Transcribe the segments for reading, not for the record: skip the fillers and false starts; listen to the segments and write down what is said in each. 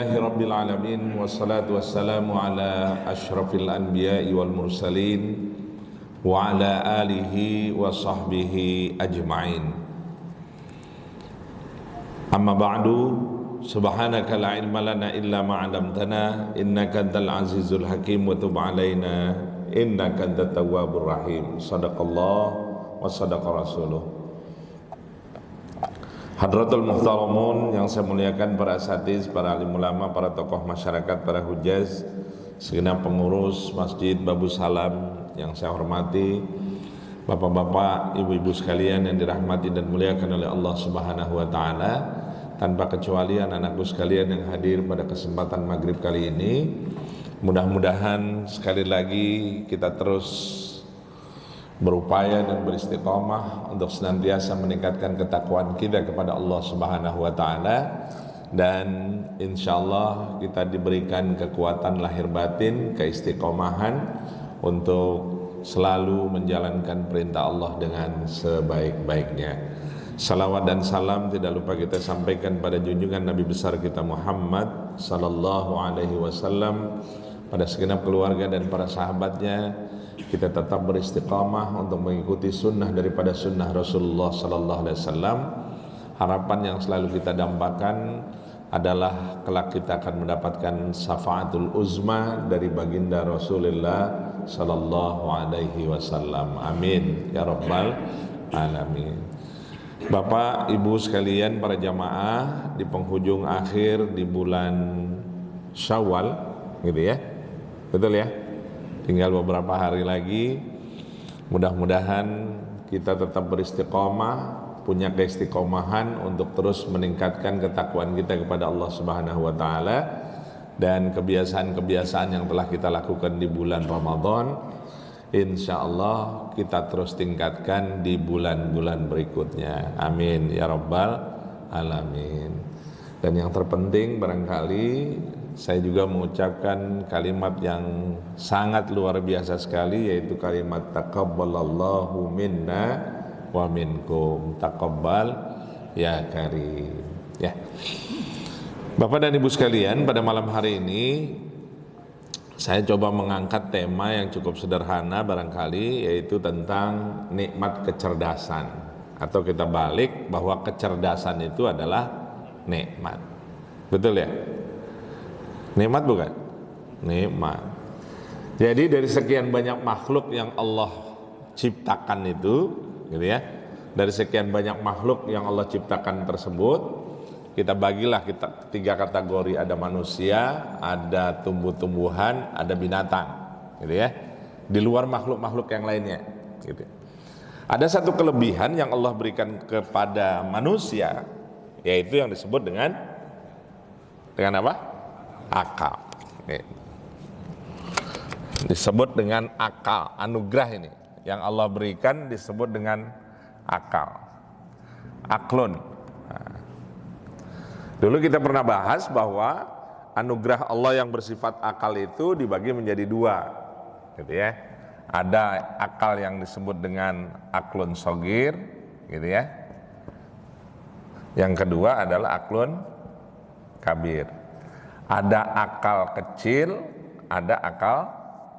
Alhamdulillahi Rabbil Alamin. Wassalatu wassalamu ala ashrafil anbiya'i wal mursalin wa ala alihi wa sahbihi ajma'in. Amma ba'du, subhanaka la ilma lana illa ma'alamtana innaka antal azizul hakim wa tub alaina innaka antat tawwabur rahim. Sadaqallah wa sadaqa rasuluh. Hadratul Muhtaramun yang saya muliakan, para asatiz, para alim ulama, para tokoh masyarakat, para hujaz, segenap pengurus Masjid Babu Salam yang saya hormati, bapak-bapak, ibu-ibu sekalian yang dirahmati dan muliakan oleh Allah Subhanahu wa taala, tanpa kecuali anak-anakku sekalian yang hadir pada kesempatan maghrib kali ini. Mudah-mudahan sekali lagi kita terus berupaya dan beristiqomah untuk senantiasa meningkatkan ketakwaan kita kepada Allah Subhanahu wa taala, dan insyaallah kita diberikan kekuatan lahir batin, keistiqomahan untuk selalu menjalankan perintah Allah dengan sebaik-baiknya. Salawat dan salam tidak lupa kita sampaikan pada junjungan Nabi besar kita Muhammad sallallahu alaihi wasallam, pada segenap keluarga dan para sahabatnya. Kita tetap beristiqamah untuk mengikuti sunnah daripada sunnah Rasulullah sallallahu alaihi wasallam. Harapan yang selalu kita dambakan adalah kelak kita akan mendapatkan syafaatul uzma dari baginda Rasulullah sallallahu alaihi wasallam. Amin ya rabbal alamin. Bapak, ibu sekalian, para jamaah di penghujung akhir di bulan Syawal, gitu ya. Betul ya? Tinggal beberapa hari lagi. Mudah-mudahan kita tetap beristiqomah, punya keistiqomahan untuk terus meningkatkan ketakwaan kita kepada Allah Subhanahu wa taala, dan kebiasaan-kebiasaan yang telah kita lakukan di bulan Ramadan insyaallah kita terus tingkatkan di bulan-bulan berikutnya. Amin ya rabbal alamin. Dan yang terpenting barangkali saya juga mengucapkan kalimat yang sangat luar biasa sekali, yaitu kalimat taqabbalallahu minna wa minkum. Taqabbal ya karim. Ya. Bapak dan Ibu sekalian, pada malam hari ini saya coba mengangkat tema yang cukup sederhana barangkali, yaitu tentang nikmat kecerdasan, atau kita balik bahwa kecerdasan itu adalah nikmat. Betul ya? Nikmat bukan? Nikmat. Jadi dari sekian banyak makhluk yang Allah ciptakan itu, gitu ya, dari sekian banyak makhluk yang Allah ciptakan tersebut, kita bagilah kita tiga kategori. Ada manusia, ada tumbuh-tumbuhan, ada binatang, gitu ya, di luar makhluk-makhluk yang lainnya, gitu. Ada satu kelebihan yang Allah berikan kepada manusia, yaitu yang disebut dengan apa? Akal. Disebut dengan akal. Anugerah ini yang Allah berikan disebut dengan akal. Aklun. Nah, dulu kita pernah bahas bahwa anugerah Allah yang bersifat akal itu dibagi menjadi dua, gitu ya. Ada akal yang disebut dengan aklun shogir, gitu ya. Yang kedua adalah aklun kabir. Ada akal kecil, ada akal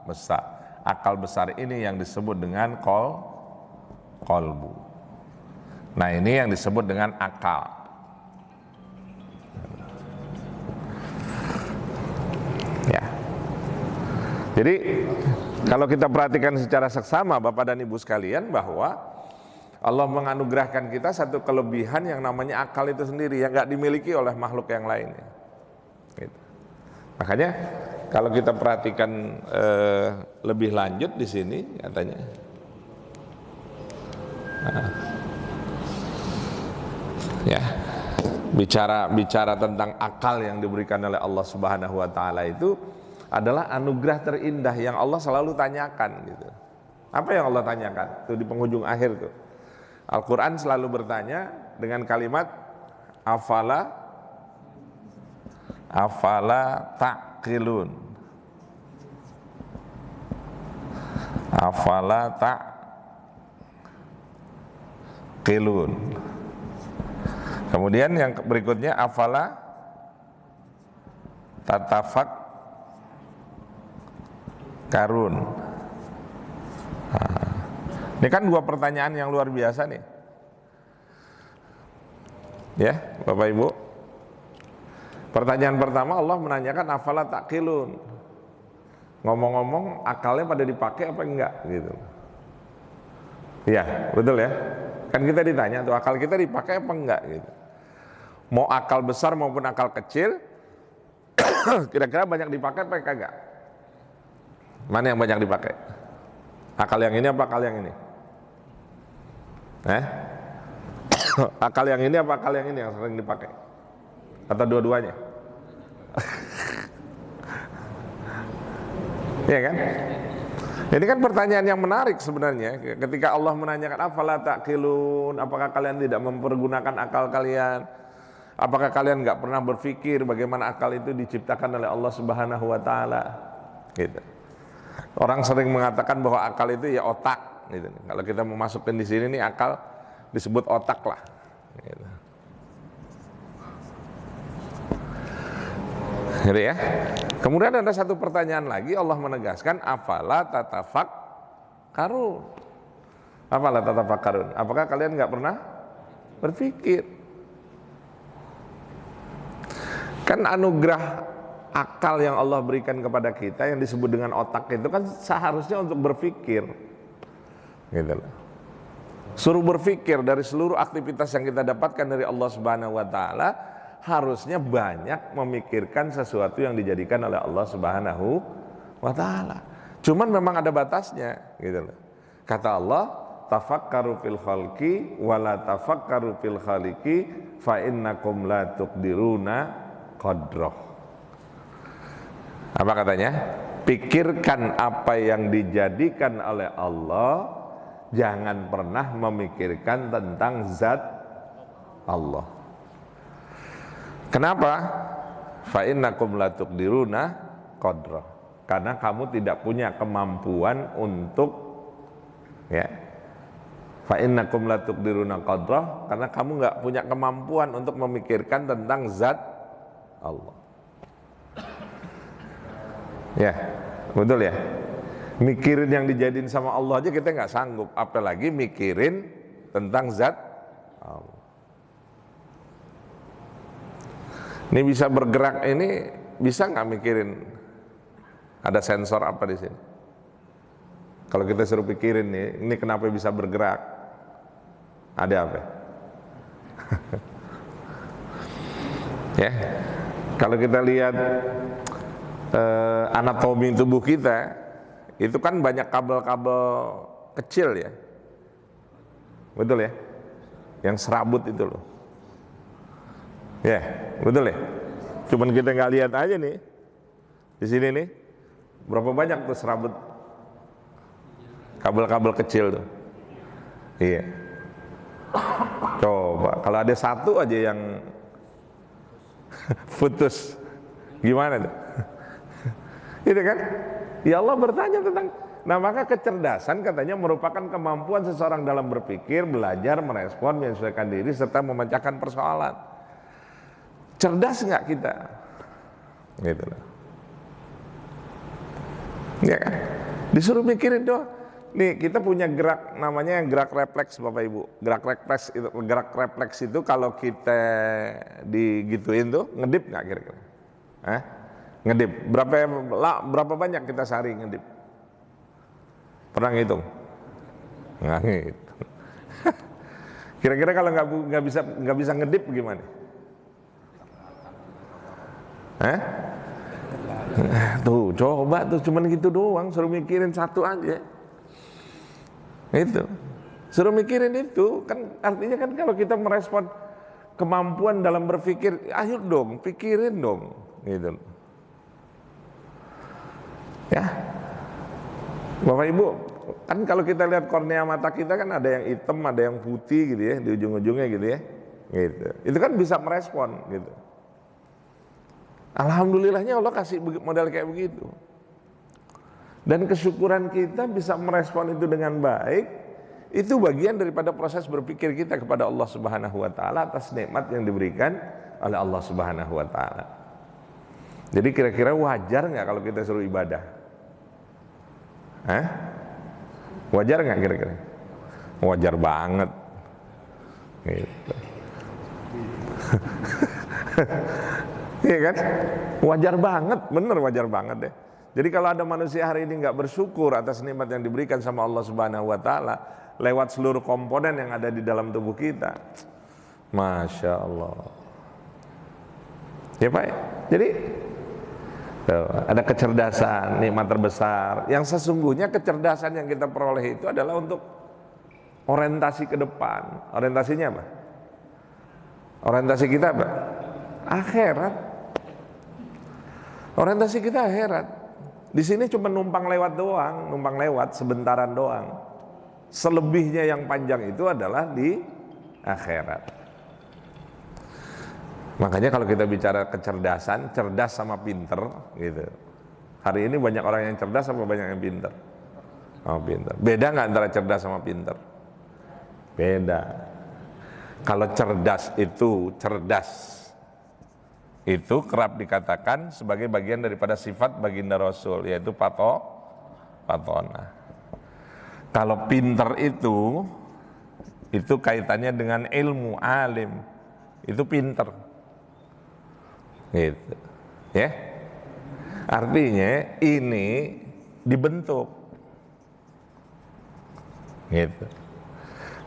besar. Akal besar ini yang disebut dengan kolbu. Nah, ini yang disebut dengan akal. Ya. Jadi kalau kita perhatikan secara seksama Bapak dan Ibu sekalian, bahwa Allah menganugerahkan kita satu kelebihan yang namanya akal itu sendiri, yang gak dimiliki oleh makhluk yang lainnya. Gitu. Makanya kalau kita perhatikan lebih lanjut di sini katanya, ya, bicara tentang akal yang diberikan oleh Allah Subhanahu wa taala itu adalah anugerah terindah yang Allah selalu tanyakan, gitu. Apa yang Allah tanyakan? Tuh di penghujung akhir tuh. Al-Qur'an selalu bertanya dengan kalimat afala taqilun. Afala taqilun. Kemudian yang berikutnya afala tatafakkarun. Nah, ini kan dua pertanyaan yang luar biasa nih. Ya, Bapak Ibu. Pertanyaan pertama Allah menanyakan afala taqilun. Ngomong-ngomong akalnya pada dipakai apa enggak gitu. Iya, betul ya. Kan kita ditanya tuh akal kita dipakai apa enggak gitu. Mau akal besar maupun akal kecil kira-kira banyak dipakai apa kagak? Mana yang banyak dipakai? Akal yang ini apa akal yang ini? Akal yang ini apa akal yang ini yang sering dipakai? Atau dua-duanya? Iya kan? Ini kan pertanyaan yang menarik sebenarnya. Ketika Allah menanyakan afala taqilun, apakah kalian tidak mempergunakan akal kalian? Apakah kalian nggak pernah berpikir bagaimana akal itu diciptakan oleh Allah Subhanahu wa taala? Gitu. Orang sering mengatakan bahwa akal itu ya otak gitu. Kalau kita mau masukin di sini nih akal disebut otak lah. Gitu. Gitu ya. Kemudian ada satu pertanyaan lagi, Allah menegaskan afala tatafakkarun. Afala tatafakkarun. Apakah kalian nggak pernah berpikir? Kan anugerah akal yang Allah berikan kepada kita yang disebut dengan otak itu kan seharusnya untuk berpikir. Gitu loh. Suruh berpikir dari seluruh aktivitas yang kita dapatkan dari Allah Subhanahu wa taala. Harusnya banyak memikirkan sesuatu yang dijadikan oleh Allah Subhanahu wa taala. Cuman memang ada batasnya, gitu loh. Kata Allah, tafakkaru fil khalqi wa la tafakkaru fil khaliqi fa innakum la tuqdiruna qadrah. Apa katanya? Pikirkan apa yang dijadikan oleh Allah, jangan pernah memikirkan tentang zat Allah. Kenapa? Fa innakum la tuqdiruna qadrah. Karena kamu tidak punya kemampuan untuk fa innakum la tuqdiruna qadrah, karena kamu enggak punya kemampuan untuk memikirkan tentang zat Allah. Ya, betul ya. Mikirin yang dijadiin sama Allah aja kita enggak sanggup, apalagi mikirin tentang zat Allah. Ini bisa bergerak ini bisa nggak mikirin ada sensor apa di sini? Kalau kita suruh pikirin nih, ini kenapa bisa bergerak? Ada apa? Ya, kalau kita lihat anatomi tubuh kita, itu kan banyak kabel-kabel kecil ya, betul ya, yang serabut itu loh. Ya, betul ya. Cuman kita nggak lihat aja nih. Di sini nih, berapa banyak tuh serabut kabel-kabel kecil tuh. Iya. Coba kalau ada satu aja yang putus, gimana tuh? Itu kan? Ya Allah bertanya tentang. Nah maka kecerdasan katanya merupakan kemampuan seseorang dalam berpikir, belajar, merespon, menyesuaikan diri serta memecahkan persoalan. Cerdas nggak kita? Gitu loh. Ya kan? Disuruh mikirin doang. Nih kita punya gerak namanya gerak refleks Bapak Ibu. Gerak refleks itu kalau kita digituin tuh ngedip nggak kira-kira? Ngedip. Berapa banyak kita sehari ngedip? Pernah ngitung? Nggak ngitung. Kira-kira kalau nggak bisa ngedip gimana? Tuh coba tuh cuman gitu doang, suruh mikirin satu aja. Itu suruh mikirin itu kan artinya kan kalau kita merespon kemampuan dalam berpikir, ayo dong pikirin dong gitu. Ya Bapak Ibu, kan kalau kita lihat kornea mata kita kan ada yang hitam, ada yang putih gitu ya di ujung-ujungnya gitu ya. Gitu. Itu kan bisa merespon gitu. Alhamdulillahnya Allah kasih model kayak begitu. Dan kesyukuran kita bisa merespon itu dengan baik, itu bagian daripada proses berpikir kita kepada Allah Subhanahu wa taala atas nikmat yang diberikan oleh Allah Subhanahu wa taala. Jadi kira-kira wajar nggak kalau kita suruh ibadah? Hah? Wajar nggak kira-kira? Wajar banget. Gitu. Iya kan? Wajar banget, bener wajar banget deh. Jadi kalau ada manusia hari ini nggak bersyukur atas nikmat yang diberikan sama Allah Subhanahu Wa Taala lewat seluruh komponen yang ada di dalam tubuh kita, Masya Allah. Ya Pak, jadi ada kecerdasan, nikmat terbesar. Yang sesungguhnya kecerdasan yang kita peroleh itu adalah untuk orientasi ke depan. Orientasinya apa? Orientasi kita apa? Akhirat. Orientasi kita akhirat. Di sini cuma numpang lewat doang, numpang lewat sebentaran doang. Selebihnya yang panjang itu adalah di akhirat. Makanya kalau kita bicara kecerdasan, cerdas sama pinter gitu. Hari ini banyak orang yang cerdas sama banyak yang pinter? Oh, pinter. Beda nggak antara cerdas sama pinter? Beda. Kalau cerdas itu kerap dikatakan sebagai bagian daripada sifat baginda Rasul, yaitu patona. Kalau pinter itu kaitannya dengan ilmu, alim, itu pinter. Gitu. Ya. Artinya ini dibentuk. Gitu.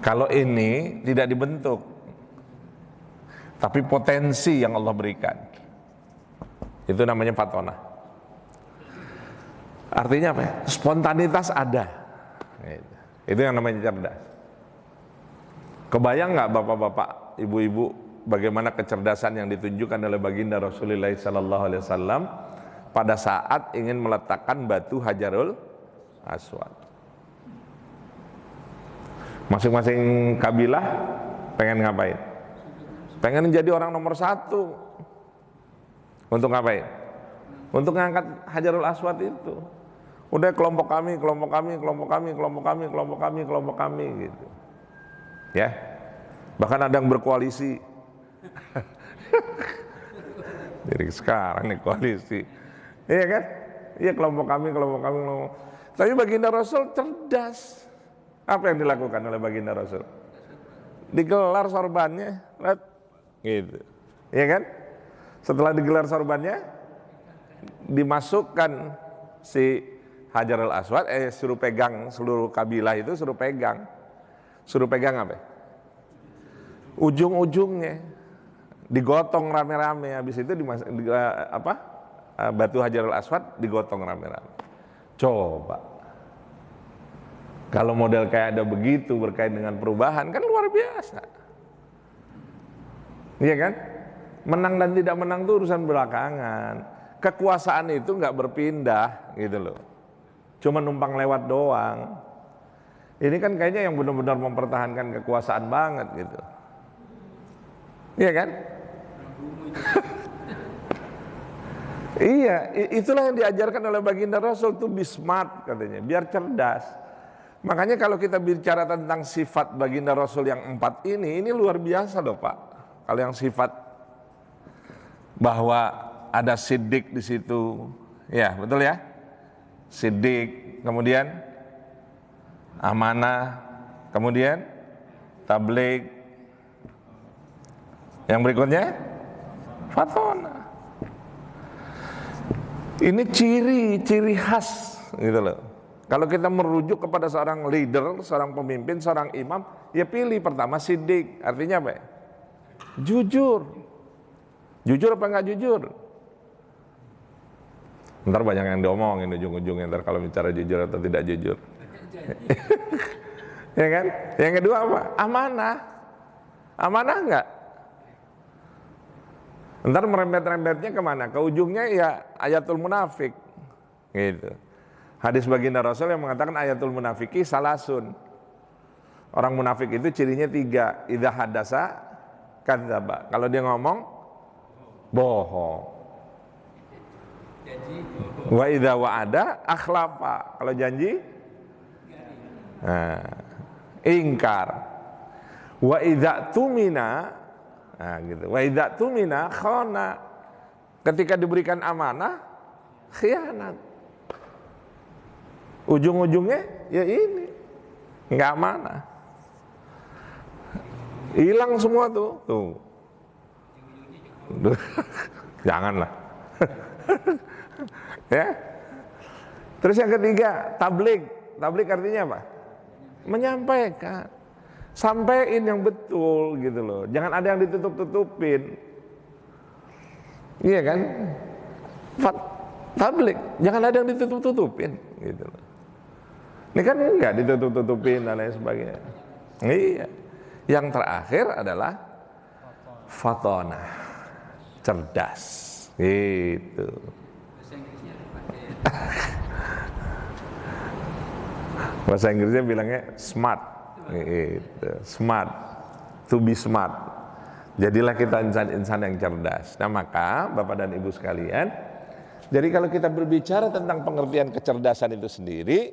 Kalau ini tidak dibentuk, tapi potensi yang Allah berikan, itu namanya patona. Artinya apa ya? Spontanitas ada. Itu yang namanya cerdas. Kebayang nggak bapak-bapak, ibu-ibu, bagaimana kecerdasan yang ditunjukkan oleh baginda Rasulullah SAW pada saat ingin meletakkan batu Hajarul Aswad. Masing-masing kabilah pengen ngapain? Pengen jadi orang nomor satu. Untuk ngapain? Untuk ngangkat Hajarul Aswad itu. Udah kelompok kami gitu. Ya. Bahkan ada yang berkoalisi. Jadi sekarang nih koalisi. Iya kan? Iya kelompok kami. Tapi baginda Rasul cerdas. Apa yang dilakukan oleh baginda Rasul? Digelar sorbannya, gitu. Iya kan? Setelah digelar sorbannya, dimasukkan si Hajarul Aswad, suruh pegang seluruh kabilah itu, suruh pegang apa? Ujung-ujungnya digotong rame-rame. Habis itu batu Hajarul Aswad digotong rame-rame. Coba. Kalau model kayak ada begitu berkaitan dengan perubahan kan luar biasa. Iya kan? Menang dan tidak menang itu urusan belakangan. Kekuasaan itu nggak berpindah gitu loh. Cuma numpang lewat doang. Ini kan kayaknya yang benar-benar mempertahankan kekuasaan banget gitu. Iya kan? Iya, itulah yang diajarkan oleh baginda Rasul tuh, be smart katanya, biar cerdas. Makanya kalau kita bicara tentang sifat baginda Rasul yang 4 ini luar biasa loh Pak. Kalau yang sifat bahwa ada siddiq di situ, ya betul ya, siddiq, kemudian amanah, kemudian tabligh, yang berikutnya fatona. Ini ciri khas gitu loh. Kalau kita merujuk kepada seorang leader, seorang pemimpin, seorang imam, ya pilih pertama siddiq. Artinya apa? Jujur. Jujur apa enggak jujur? Ntar banyak yang diomongin ujung-ujungnya ntar kalau bicara jujur atau tidak jujur. Ya kan? Yang kedua apa? Amanah. Amanah enggak? Ntar merembet-rembetnya kemana? Ke ujungnya ya ayatul munafik. Gitu. Hadis baginda Rasul yang mengatakan ayatul munafiki salasun. Orang munafik itu cirinya 3. Idza hadasa kadzdzaba. Kalau dia ngomong bohong. Wa idza wa'ada akhlafa. Kalau janji ingkar. Wa idza tumina, gitu. Wa idza tumina khana. Ketika diberikan amanah, khianat. Ujung-ujungnya ya ini, nggak amanah. Hilang semua tuh. Janganlah. Ya. Terus yang ketiga, tablik. Tablik artinya apa? Menyampaikan. Sampaiin yang betul gitu loh. Jangan ada yang ditutup-tutupin. Iya kan? Tablik, jangan ada yang ditutup-tutupin gitu loh. Ini kan enggak ditutup-tutupin dan lain sebagainya. Iya. Yang terakhir adalah fatona, cerdas. Gitu. Bahasa Inggrisnya bilangnya smart. Gitu. Smart. To be smart. Jadilah kita insan-insan yang cerdas. Nah, maka Bapak dan Ibu sekalian, jadi kalau kita berbicara tentang pengertian kecerdasan itu sendiri,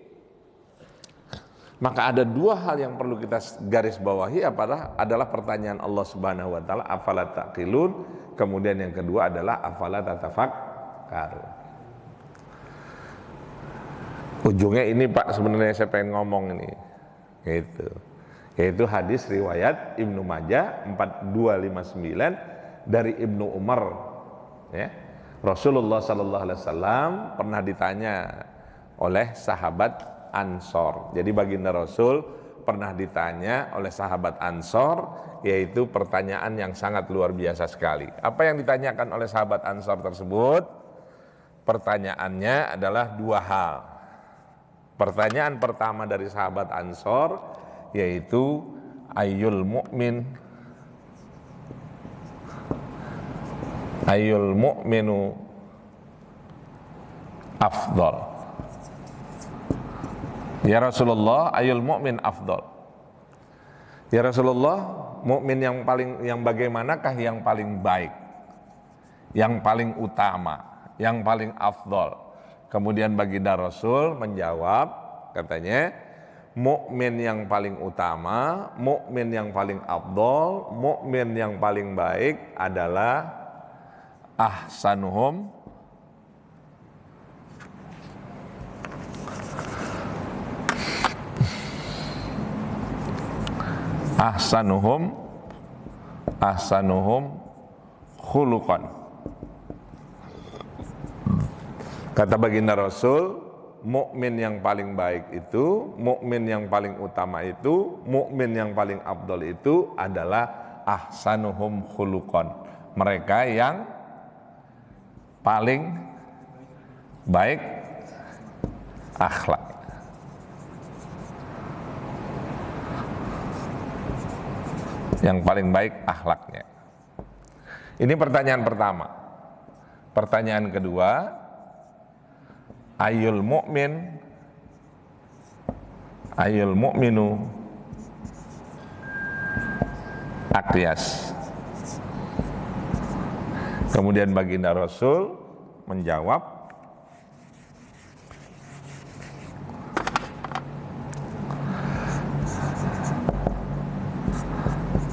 maka ada dua hal yang perlu kita garis bawahi adalah pertanyaan Allah Subhanahu wa taala, afala taqilun, kemudian yang kedua adalah afala tatafakkarun. Ujungnya ini Pak, sebenarnya saya pengen ngomong ini. Gitu. Yaitu hadis riwayat Ibnu Majah 4259 dari Ibnu Umar, ya. Rasulullah sallallahu alaihi wasallam pernah ditanya oleh sahabat Ansor. Jadi baginda Rasul pernah ditanya oleh sahabat Ansor, yaitu pertanyaan yang sangat luar biasa sekali. Apa yang ditanyakan oleh sahabat Ansor tersebut? Pertanyaannya adalah dua hal. Pertanyaan pertama dari sahabat Ansor yaitu ayyul mu'minu afdal. Ya Rasulullah, ayyul mu'min afdal. Ya Rasulullah, mukmin yang bagaimanakah yang paling baik? Yang paling utama, yang paling afdal. Kemudian baginda Rasul menjawab, katanya, mukmin yang paling utama, mukmin yang paling afdal, mukmin yang paling baik adalah ahsanuhum khuluqan. Kata baginda Rasul, mukmin yang paling baik itu, mukmin yang paling utama itu, mukmin yang paling afdal itu adalah ahsanuhum khuluqan. Mereka yang paling baik akhlak. Yang paling baik akhlaknya. Ini pertanyaan pertama. Pertanyaan kedua, ayyul mu'minu aqyas. Kemudian baginda Rasul menjawab,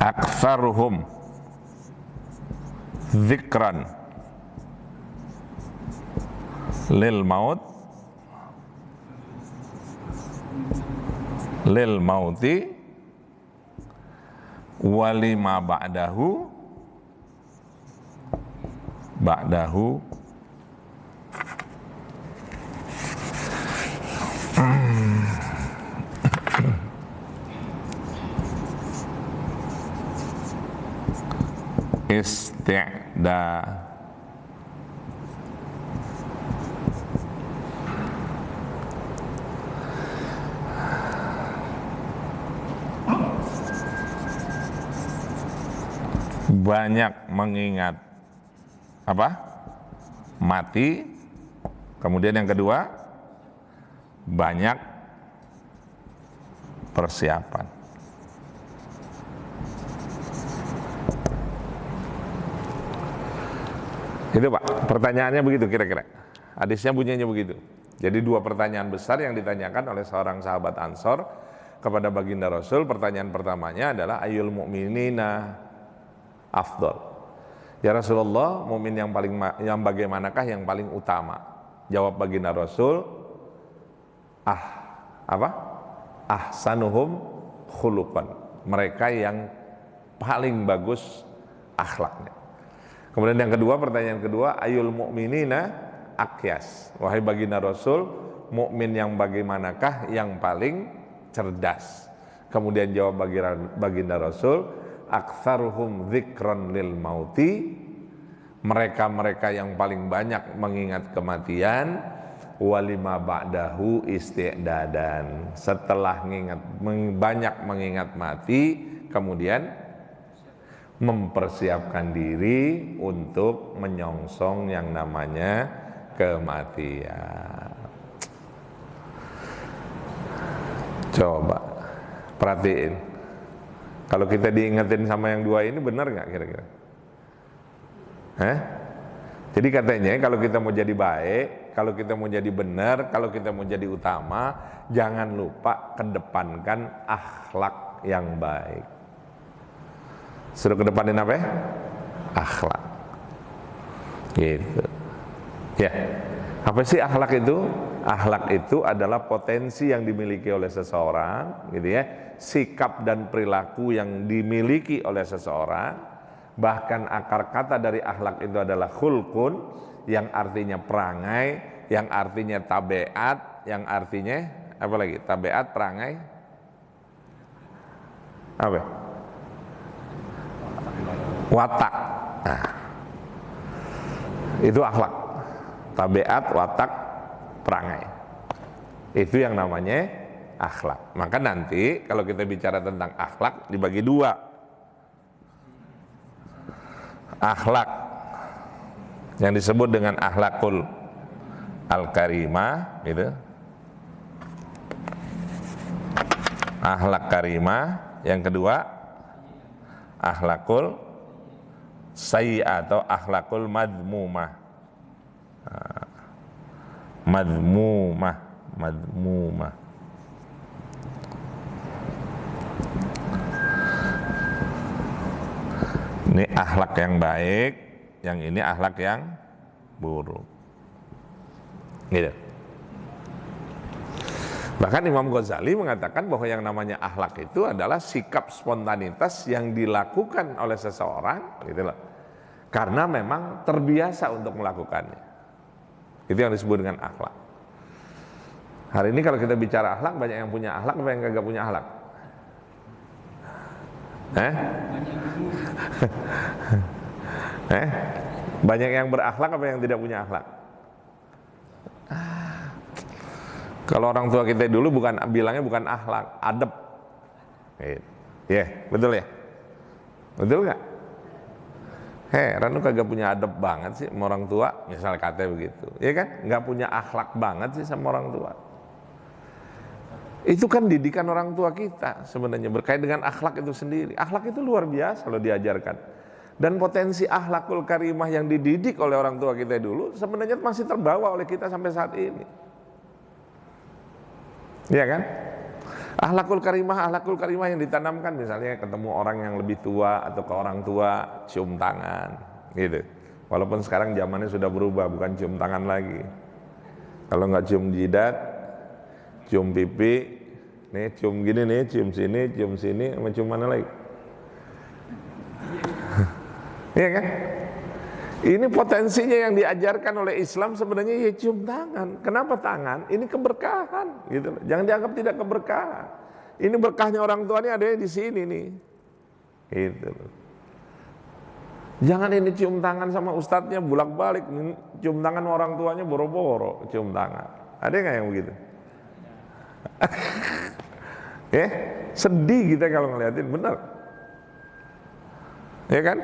aktsaruhum dzikran lil mauti walima ba'dahu isti'da. Banyak mengingat apa? Mati. Kemudian yang kedua, banyak persiapan. Itu Pak, pertanyaannya begitu kira-kira. Hadisnya bunyinya begitu. Jadi dua pertanyaan besar yang ditanyakan oleh seorang sahabat Ansor kepada baginda Rasul. Pertanyaan pertamanya adalah ayyul mu'minina afdal. Ya Rasulullah, mukmin yang bagaimanakah yang paling utama? Jawab baginda Rasul, ahsanuhum khuluqan. Mereka yang paling bagus akhlaknya. Kemudian yang kedua, pertanyaan kedua, ayul mu'minina akyas. Wahai baginda Rasul, mukmin yang bagaimanakah yang paling cerdas? Kemudian jawab baginda Rasul, aktsaruhum dzikran lil mauti. Mereka-mereka yang paling banyak mengingat kematian, walima ba'dahu isti'dadan. Setelah banyak mengingat mati, kemudian mempersiapkan diri untuk menyongsong yang namanya kematian. Coba perhatiin, kalau kita diingetin sama yang dua ini benar nggak kira-kira? Jadi katanya kalau kita mau jadi baik, kalau kita mau jadi benar, kalau kita mau jadi utama, jangan lupa kedepankan akhlak yang baik. Suruh kedepanin apa ya? Akhlak. Gitu. Ya. Apa sih akhlak itu? Akhlak itu adalah potensi yang dimiliki oleh seseorang, gitu ya. Sikap dan perilaku yang dimiliki oleh seseorang. Bahkan akar kata dari akhlak itu adalah khulqun, yang artinya perangai, yang artinya tabiat, yang artinya apa lagi? Tabiat, perangai. Apa? Watak. Nah, itu akhlak. Tabiat, watak, perangai. Itu yang namanya akhlak. Maka nanti kalau kita bicara tentang akhlak dibagi dua. Akhlak yang disebut dengan akhlakul al-karimah, gitu. Akhlak karimah. Yang kedua, akhlakul sayyi'ah atau akhlakul madmumah. Madmumah. Ini akhlak yang baik, yang ini akhlak yang buruk. Gitu. Bahkan Imam Ghazali mengatakan bahwa yang namanya akhlak itu adalah sikap spontanitas yang dilakukan oleh seseorang, gitu loh. Karena memang terbiasa untuk melakukannya. Itu yang disebut dengan akhlak. Hari ini kalau kita bicara akhlak, banyak yang punya akhlak, apa yang kagak punya akhlak? Banyak yang berakhlak, apa yang tidak punya akhlak? Kalau orang tua kita dulu bilangnya bukan akhlak, adab. Betul ya? Betul nggak? Heran lu kagak punya adab banget sih sama orang tua, misalnya katanya begitu. Ya kan? Nggak punya akhlak banget sih sama orang tua. Itu kan didikan orang tua kita sebenarnya berkait dengan akhlak itu sendiri. Akhlak itu luar biasa kalau diajarkan. Dan potensi akhlakul karimah yang dididik oleh orang tua kita dulu sebenarnya masih terbawa oleh kita sampai saat ini. Iya kan? Akhlakul karimah yang ditanamkan, misalnya ketemu orang yang lebih tua atau ke orang tua cium tangan, gitu. Walaupun sekarang zamannya sudah berubah, bukan cium tangan lagi. Kalau nggak cium jidat, cium pipi, nih cium gini nih, cium sini, sama cium mana lagi? Iya kan? Ini potensinya yang diajarkan oleh Islam sebenarnya ya cium tangan. Kenapa tangan? Ini keberkahan, gitu. Jangan dianggap tidak keberkahan. Ini berkahnya orang tua ini adanya di sini nih, gitu. Jangan ini cium tangan sama ustadznya bolak-balik, cium tangan orang tuanya boro-boro, cium tangan. Ada nggak yang begitu? Sedih kita kalau ngeliatin, benar. Ya kan?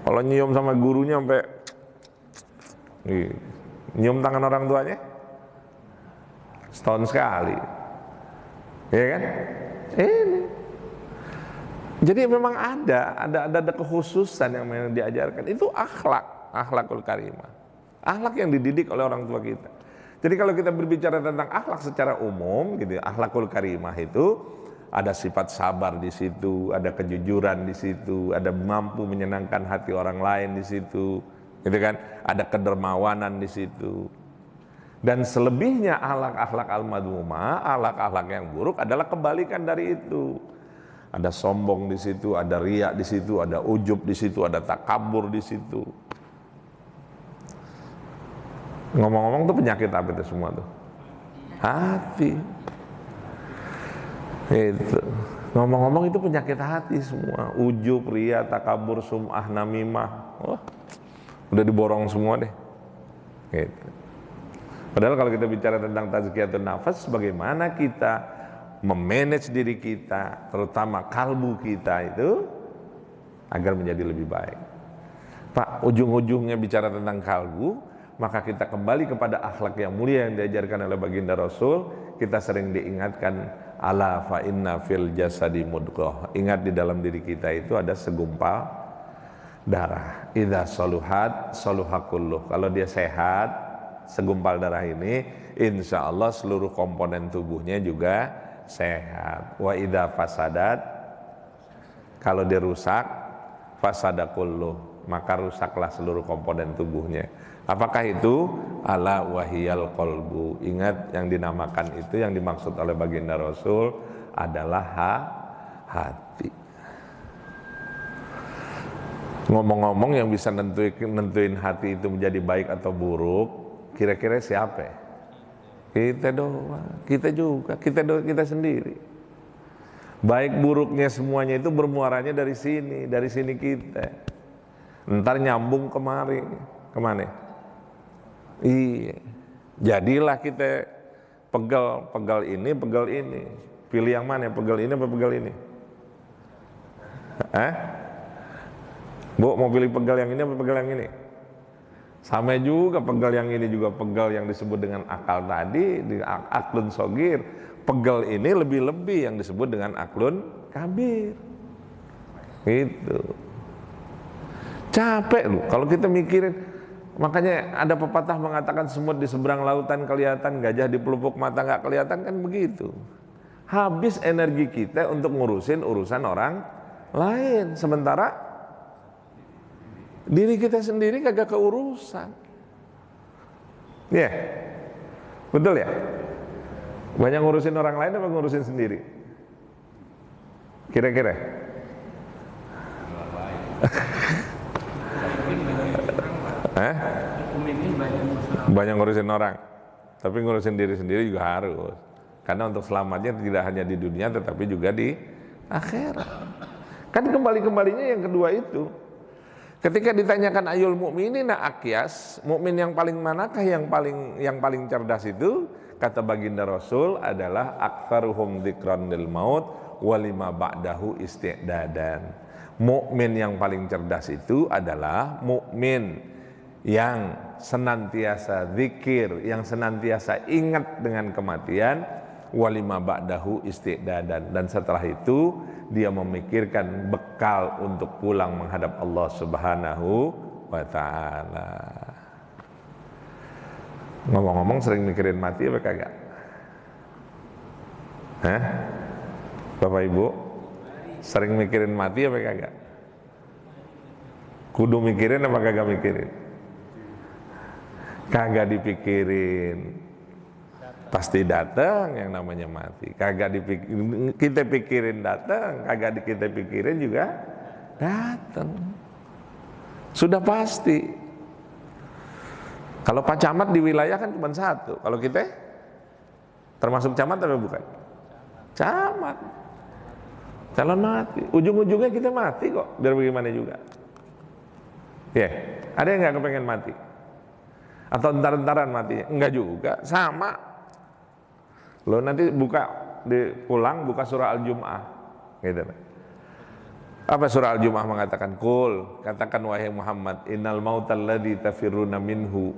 Kalau nyium sama gurunya sampai nyium tangan orang tuanya setahun sekali, ya kan? Ini. Jadi memang ada kekhususan yang diajarkan. Itu akhlakul karimah, akhlak yang dididik oleh orang tua kita. Jadi kalau kita berbicara tentang akhlak secara umum, gitu, akhlakul karimah itu ada sifat sabar di situ, ada kejujuran di situ, ada mampu menyenangkan hati orang lain di situ, gitu kan? Ada kedermawanan di situ. Dan selebihnya akhlak-akhlak al-madmumah, akhlak-akhlak yang buruk adalah kebalikan dari itu. Ada sombong di situ, ada riya di situ, ada ujub di situ, ada takabur di situ. Ngomong-ngomong tuh penyakit apa itu semua tuh? Hati. Itu. Ngomong-ngomong itu penyakit hati semua. Ujub, riya, takabur, sum'ah, namimah. Wah, udah diborong semua deh. Gitu. Padahal kalau kita bicara tentang tazkiyatun nafas, bagaimana kita memanage diri kita, terutama kalbu kita itu, agar menjadi lebih baik. Pak, ujung-ujungnya bicara tentang kalbu, maka kita kembali kepada akhlak yang mulia yang diajarkan oleh baginda Rasul. Kita sering diingatkan, ala fa inna fil jasadi mudghah. Ingat, di dalam diri kita itu ada segumpal darah. Idza saluhat saluha kulluh. Kalau dia sehat, segumpal darah ini, insya Allah seluruh komponen tubuhnya juga sehat. Wa idza fasadat, kalau dia rusak, fasada kulluh, maka rusaklah seluruh komponen tubuhnya. Apakah itu? Ala wahiyal qalbu. Ingat, yang dinamakan itu, yang dimaksud oleh baginda Rasul adalah hati. Ngomong-ngomong, yang bisa nentuin hati itu menjadi baik atau buruk, kira-kira siapa? Kita doang, kita juga, kita sendiri. Baik buruknya semuanya itu bermuaranya dari sini kita. Ntar nyambung kemari, kemana? Iya, jadilah kita pegal ini. Pilih yang mana? Pegal ini apa pegal ini? Bu, mau pilih pegal yang ini apa pegal yang ini? Sama juga, pegal yang ini juga pegal yang disebut dengan akal tadi, di aklun sogir. Pegal ini lebih-lebih yang disebut dengan aklun kabir. Gitu. Capek loh kalau kita mikirin. Makanya ada pepatah mengatakan semut di seberang lautan kelihatan, gajah di pelupuk mata nggak kelihatan, kan begitu. Habis energi kita untuk ngurusin urusan orang lain, sementara diri kita sendiri kagak keurusan. Ya, betul ya? Banyak ngurusin orang lain apa ngurusin sendiri? Kira-kira? Banyak ngurusin orang, tapi ngurusin diri sendiri juga harus. Karena untuk selamatnya tidak hanya di dunia, tetapi juga di akhirat. Kan kembalinya yang kedua itu. Ketika ditanyakan ayul mukminina aqyas, mukmin yang paling manakah yang paling cerdas itu? Kata baginda Rasul adalah aktsaruhum dzikran lil maut walima ba'dahu isti'dadan. Mukmin yang paling cerdas itu adalah mukmin yang senantiasa zikir, yang senantiasa ingat dengan kematian, walima ba'dahu isti'dadan, dan setelah itu dia memikirkan bekal untuk pulang menghadap Allah Subhanahu wa ta'ala. Ngomong-ngomong, sering mikirin mati apa kagak? Bapak Ibu, sering mikirin mati apa kagak? Kudu mikirin apa kagak mikirin? Kagak dipikirin, pasti datang yang namanya mati. Kagak dipikirin, kita pikirin datang, kagak kita pikirin juga datang. Sudah pasti. Kalau Pak Camat di wilayah kan cuma satu. Kalau kita termasuk camat atau bukan? Camat. Calon mati. Ujung-ujungnya kita mati kok, biar bagaimana juga. Ya, ada yang nggak kepengen mati? Atau entar-entaran matinya? Enggak juga, sama. Lo nanti pulang buka surah Al-Jum'ah, gitu. Apa surah Al-Jum'ah mengatakan? Qul, katakan wahai Muhammad, innal mautal ladzi tafirruna minhu.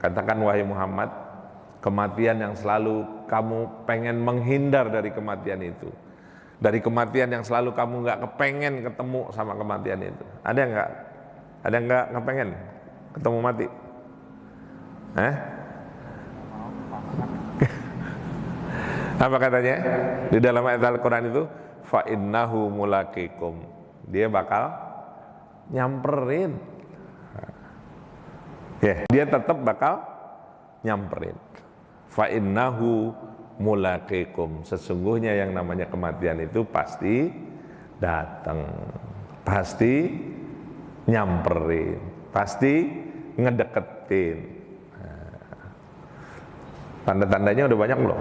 Katakan wahai Muhammad, kematian yang selalu kamu pengen menghindar dari kematian itu. Dari kematian yang selalu kamu nggak kepengen ketemu sama kematian itu. Ada nggak? Ada nggak kepengen ketemu mati? Apa katanya? Di dalam ayat Al-Quran itu, fa innahu mulaqikum. Dia bakal nyamperin. Ya, dia tetap bakal nyamperin. Fa innahu mulaqikum. Sesungguhnya yang namanya kematian itu pasti datang, pasti nyamperin, pasti ngedeketin. Tanda-tandanya udah banyak belum?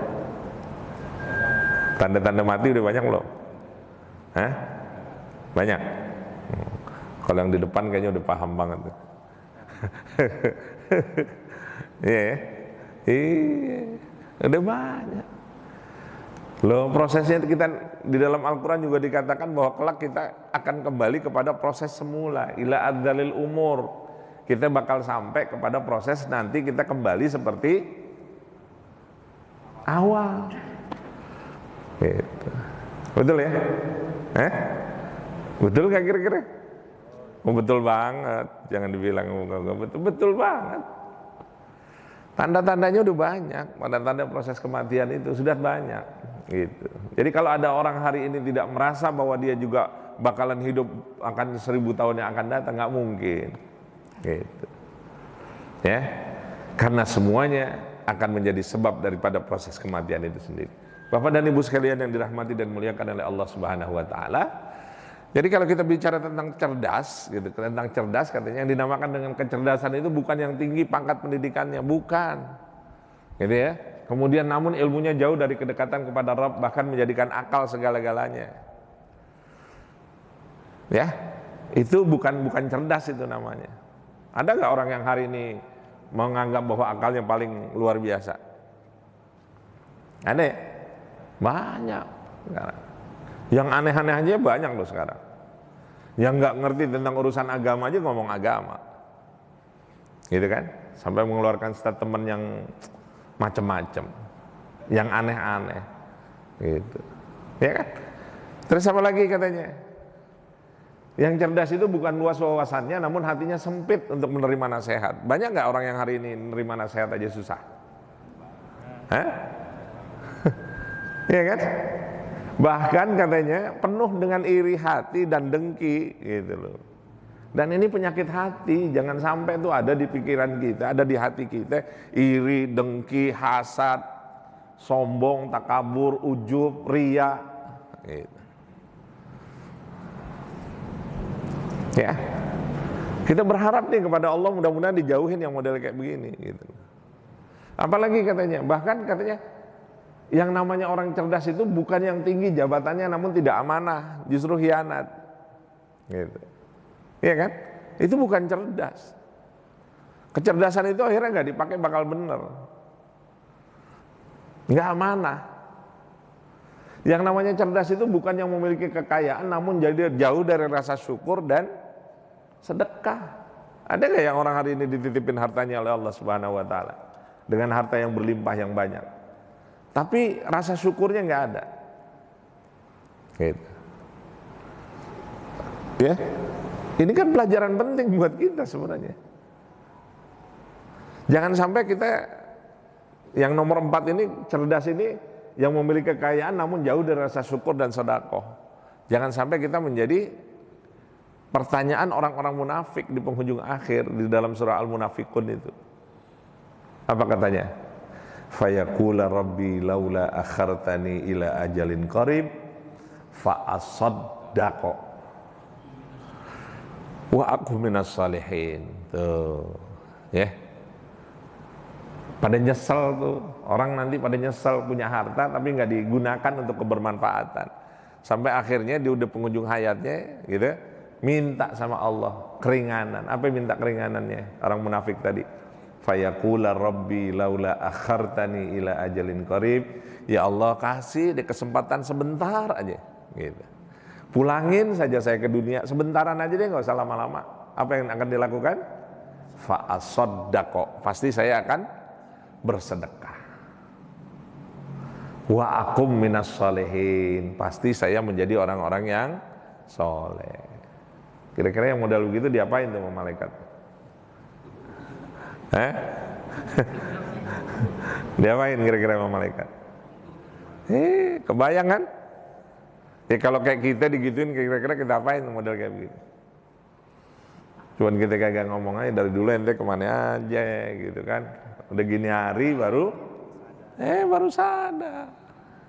Tanda-tanda mati udah banyak belum? Hah? Banyak? Kalau yang di depan kayaknya udah paham banget. Iya, iya, udah banyak. Loh, prosesnya kita di dalam Al-Quran juga dikatakan bahwa kelak kita akan kembali kepada proses semula, ila adzalil umur. Kita bakal sampai kepada proses nanti kita kembali seperti awal. Gitu. Betul ya? Betul gak kira-kira? Betul banget, jangan dibilang betul, betul banget. Tanda-tandanya udah banyak, tanda-tanda proses kematian itu sudah banyak. Gitu. Jadi kalau ada orang hari ini tidak merasa bahwa dia juga bakalan hidup akan 1000 tahun yang akan datang, nggak mungkin. Gitu. Ya, karena semuanya akan menjadi sebab daripada proses kematian itu sendiri. Bapak dan Ibu sekalian yang dirahmati dan muliakan oleh Allah Subhanahu wa taala. Jadi kalau kita bicara tentang cerdas, gitu, tentang cerdas katanya yang dinamakan dengan kecerdasan itu bukan yang tinggi pangkat pendidikannya, bukan. Gitu ya. Kemudian namun ilmunya jauh dari kedekatan kepada Rabb, bahkan menjadikan akal segala-galanya. Ya, itu bukan cerdas itu namanya. Ada nggak orang yang hari ini menganggap bahwa akalnya paling luar biasa? Ada ya? Banyak sekarang. Yang aneh-aneh aja banyak loh sekarang. Yang nggak ngerti tentang urusan agama aja ngomong agama, gitu kan? Sampai mengeluarkan statement yang macam-macam, yang aneh-aneh, gitu. Ya kan? Terus apa lagi katanya? Yang cerdas itu bukan luas wawasannya, namun hatinya sempit untuk menerima nasihat. Banyak nggak orang yang hari ini menerima nasihat aja susah? Hah? Ya kan? Bahkan katanya penuh dengan iri hati dan dengki, gitu loh. Dan ini penyakit hati, jangan sampai itu ada di pikiran kita, ada di hati kita, iri, dengki, hasad, sombong, takabur, ujub, riya, gitu. Ya, kita berharap nih kepada Allah mudah-mudahan dijauhin yang model kayak begini, gitu. Apalagi katanya, bahkan katanya yang namanya orang cerdas itu bukan yang tinggi jabatannya namun tidak amanah, justru khianat, gitu. Iya kan? Itu bukan cerdas. Kecerdasan itu akhirnya nggak dipakai bakal bener, nggak amanah. Yang namanya cerdas itu bukan yang memiliki kekayaan namun jadi jauh dari rasa syukur dan sedekah. Ada nggak yang orang hari ini dititipin hartanya oleh Allah Subhanahu wa taala dengan harta yang berlimpah yang banyak, tapi rasa syukurnya nggak ada? Gitu. Ya, ini kan pelajaran penting buat kita sebenarnya. Jangan sampai kita yang nomor 4 ini, cerdas ini, yang memiliki kekayaan namun jauh dari rasa syukur dan sedekah. Jangan sampai kita menjadi pertanyaan orang-orang munafik di penghujung akhir di dalam surah Al-Munafiqun itu. Apa katanya? Fayaqula rabbi laula akhartani ila ajalin qarib fa asaddaqo wa aku minas salihin. Tuh, ya. Pada nyesel tuh, orang nanti pada nyesel punya harta tapi nggak digunakan untuk kebermanfaatan. Sampai akhirnya di udah penghujung hayatnya gitu, minta sama Allah keringanan. Apa yang minta keringanannya? Orang munafik tadi. Fayaqula rabbi laula akhartani ila ajalin qarib. Ya Allah, kasih deh kesempatan sebentar aja gitu. Pulangin saja saya ke dunia sebentaran aja deh, nggak usah lama-lama. Apa yang akan dilakukan? Fa asaddaqo. Pasti saya akan bersedekah. Wa akum minas salihin. Pasti saya menjadi orang-orang yang soleh. Kira-kira yang modal begitu diapain tuh sama malaikat? Diapain kira-kira sama malaikat? Kebayang kan? Ya kalau kayak kita digituin kira-kira kita apain model kayak begitu? Cuman kita kagak ngomong aja dari dulu ente kemana aja gitu kan. Udah gini hari baru sadar.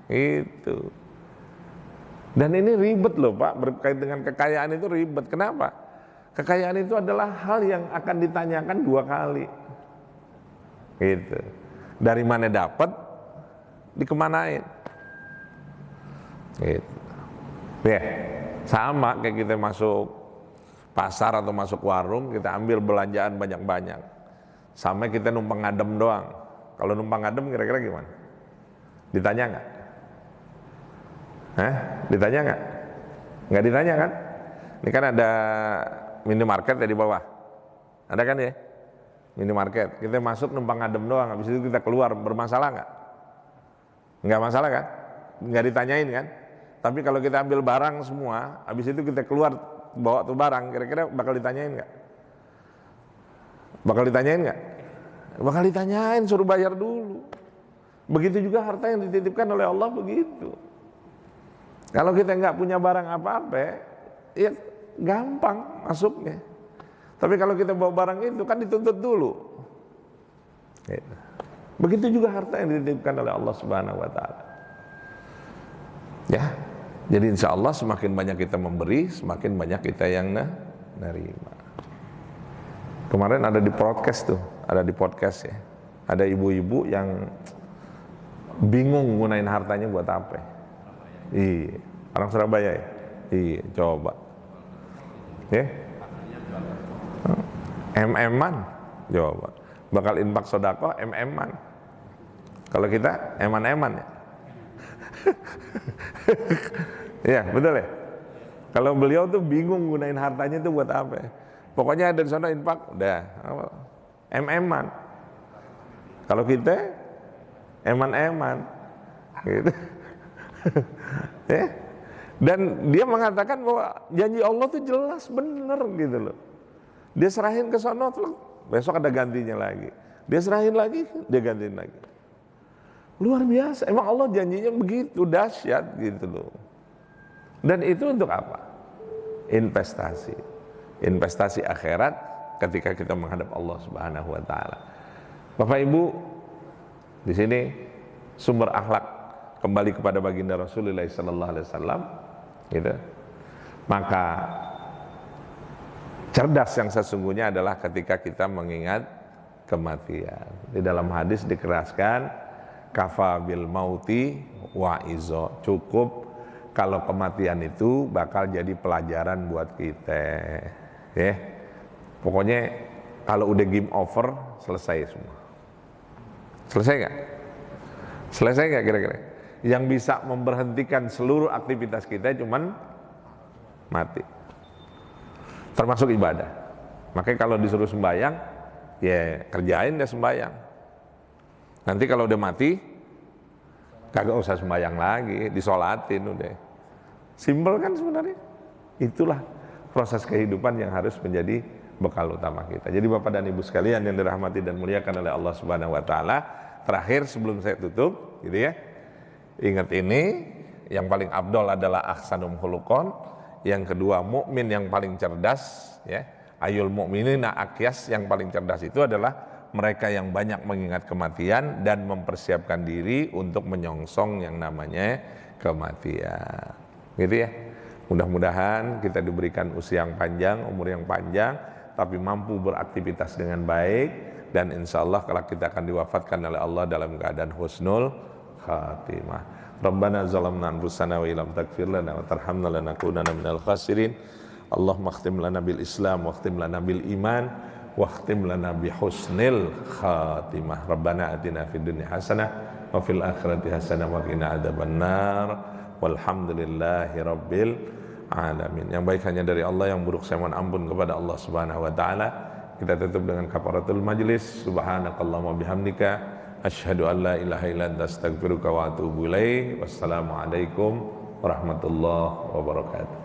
Itu. Dan ini ribet loh Pak, berkait dengan kekayaan itu ribet. Kenapa? Kekayaan itu adalah hal yang akan ditanyakan 2 kali. Gitu. Dari mana dapat, dikemanain. Gitu. Ya, sama kayak kita masuk pasar atau masuk warung, kita ambil belanjaan banyak-banyak. Sampai kita numpang ngadem doang. Kalau numpang ngadem kira-kira gimana? Ditanya nggak? Ditanya nggak? Nggak ditanya kan? Ini kan ada minimarket ya di bawah. Ada kan ya? Minimarket. Kita masuk numpang ngadem doang, habis itu kita keluar, bermasalah nggak? Nggak masalah kan? Nggak ditanyain kan? Tapi kalau kita ambil barang semua, habis itu kita keluar bawa tuh barang, kira-kira bakal ditanyain nggak? Bakal ditanyain nggak? Bakal ditanyain, suruh bayar dulu. Begitu juga harta yang dititipkan oleh Allah begitu. Kalau kita nggak punya barang apa-apa, ya gampang masuknya. Tapi kalau kita bawa barang itu kan dituntut dulu. Begitu juga harta yang dititipkan oleh Allah Subhanahu Wa Taala. Ya, jadi insya Allah semakin banyak kita memberi, semakin banyak kita yang nerima. Kemarin ada di podcast ya, ada ibu-ibu yang bingung gunain hartanya buat apa. Iya, orang Surabaya ya. Iya, coba. Ya. MM-an, coba. Bakal infak sedekah MM-an. Kalau kita eman-eman ya. Iya, betul ya. Kalau beliau tuh bingung gunain hartanya tuh buat apa. Pokoknya ada di sana infak, udah. MM-an. Kalau kita eman-eman, gitu. Ya. Dan dia mengatakan bahwa janji Allah tuh jelas bener gitu loh. Dia serahin ke sono, besok ada gantinya lagi. Dia serahin lagi, dia gantiin lagi. Luar biasa, emang Allah janjinya begitu dahsyat gitu loh. Dan itu untuk apa? Investasi. Investasi akhirat ketika kita menghadap Allah Subhanahu Wa Taala. Bapak Ibu, di sini sumber akhlak kembali kepada baginda Rasulullah Sallallahu Alaihi Wasallam, gitu. Maka cerdas yang sesungguhnya adalah ketika kita mengingat kematian. Di dalam hadis dikeraskan, kafa bil mauti wa izo, cukup kalau kematian itu bakal jadi pelajaran buat kita. Ya, pokoknya kalau udah game over selesai semua. Selesai nggak? Selesai nggak kira-kira? Yang bisa memberhentikan seluruh aktivitas kita cuman mati, termasuk ibadah. Makanya kalau disuruh sembahyang, ya kerjain deh sembahyang. Nanti kalau udah mati, kagak usah sembahyang lagi, disolatin udah. Simpel kan sebenarnya. Itulah proses kehidupan yang harus menjadi bekal utama kita. Jadi Bapak dan Ibu sekalian yang dirahmati dan muliakan oleh Allah Subhanahu Wa Taala, terakhir sebelum saya tutup, gitu ya. Ingat ini, yang paling afdol adalah ahsanum khuluqon, yang kedua mukmin yang paling cerdas, ya. Ayul mukminina aqyas, yang paling cerdas itu adalah mereka yang banyak mengingat kematian dan mempersiapkan diri untuk menyongsong yang namanya kematian. Gitu ya. Mudah-mudahan kita diberikan usia yang panjang, umur yang panjang, tapi mampu beraktivitas dengan baik, dan insya Allah kalau kita akan diwafatkan oleh Allah dalam keadaan husnul khatimah. Rabbana zalamna anfusana wa illam taghfir lana wa tarhamna lanakunanna minal khasirin. Allahumma khtim lana bil Islam wa khtim lana bil iman wa khtim lana bi husnil khatimah. Rabbana atina fid dunya hasanah wa fil akhirati hasanah wa qina adzabannar. Walhamdulillahi rabbil alamin. Yang baik hanya dari Allah, yang buruk saya mohon ampun kepada Allah Subhanahu Wa Taala. Kita tutup dengan kafaratul majlis. Subhanakallahumma bihamdika asyhadu an la ilaha illa anta astaghfiruka wa atubu ilaik. Wassalamualaikum warahmatullahi wabarakatuh.